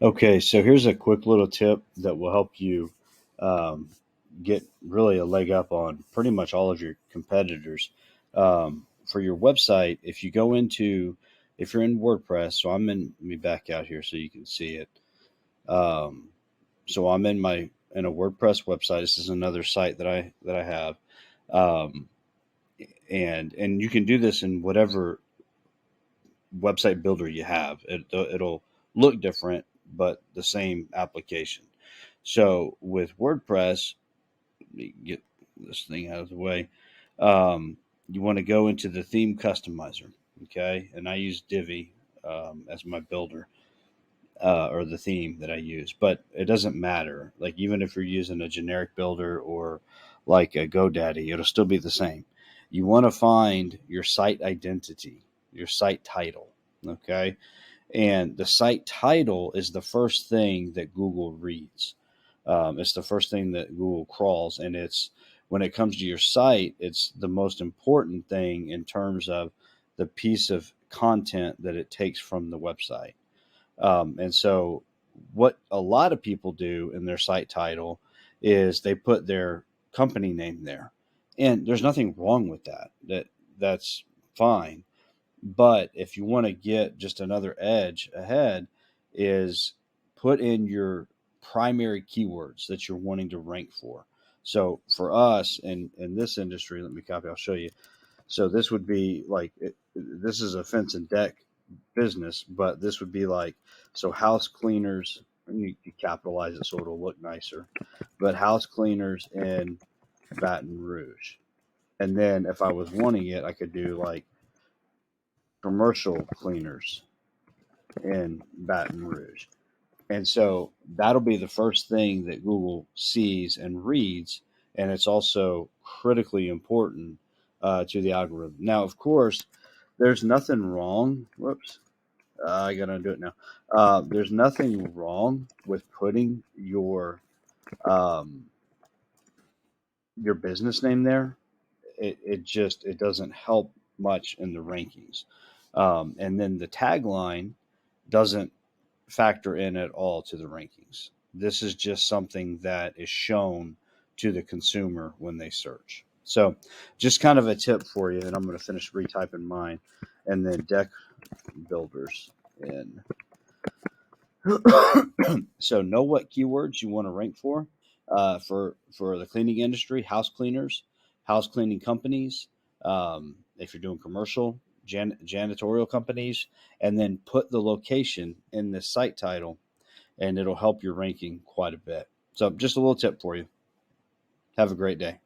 Okay, so here's a quick little tip that will help you um, get really a leg up on pretty much all of your competitors. For your website, if you go into, if you're in WordPress, so let me back out here so you can see it. Um, so I'm in a WordPress website. This is another site that I have, um, and you can do this in whatever website builder you have. It'll look different, but the same application. So with WordPress, let me get this thing out of the way. Um, you want to go into the theme customizer, okay? And I use Divi as my builder or the theme that I use, but it doesn't matter. Like even if you're using a generic builder or like a GoDaddy, it'll still be the same. You want to find your site identity, your site title, okay? And the site title is the first thing that Google reads. It's the first thing that Google crawls, and it's when it comes to your site, it's the most important thing in terms of the piece of content that it takes from the website. And so, what a lot of people do in their site title is they put their company name there, and there's nothing wrong with that. That's fine. But if you want to get just another edge ahead, is put in your primary keywords that you're wanting to rank for. So for us in this industry, let me copy. I'll show you. So this would be like this is a fence and deck business, but this would be like so house cleaners. And you capitalize it so it'll look nicer, but house cleaners in Baton Rouge. And then if I was wanting it, I could do like commercial cleaners in Baton Rouge. And so that'll be the first thing that Google sees and reads. And it's also critically important to the algorithm. Now, of course, there's nothing wrong. Whoops. I got to undo it now. There's nothing wrong with putting um, your business name there. It doesn't help much in the rankings. And then the tagline doesn't factor in at all to the rankings. This is just something that is shown to the consumer when they search. So, just kind of a tip for you, and I'm going to finish retyping mine, and then deck builders in. So, know what keywords you want to rank for the cleaning industry, house cleaners, house cleaning companies. If you're doing commercial, janitorial companies, and then put the location in the site title and it'll help your ranking quite a bit. So, just a little tip for you. Have a great day.